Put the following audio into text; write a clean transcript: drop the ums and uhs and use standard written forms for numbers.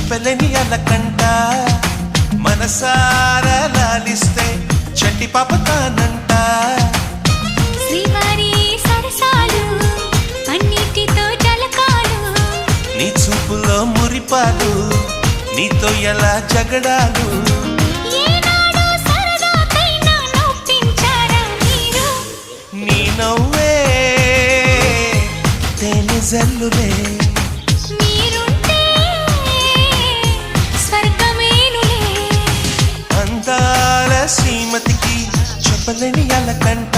చెప్పలేని అలకంట మనసారా లాలిస్తే చంటి పాప తానంట శ్రీవారి సరసాలు అన్నిటితో జలకాలు నీ చూపులో మురిపాలు నీతో ఎలా జగడాలు ఏనాడు సరదాకైనా నొప్పించారా మీరు నీ నవ్వే తేనె జల్లులే మీరుంటే స్వర్గమేనులే అందాల శ్రీమతికి చెప్పలేని అలకంట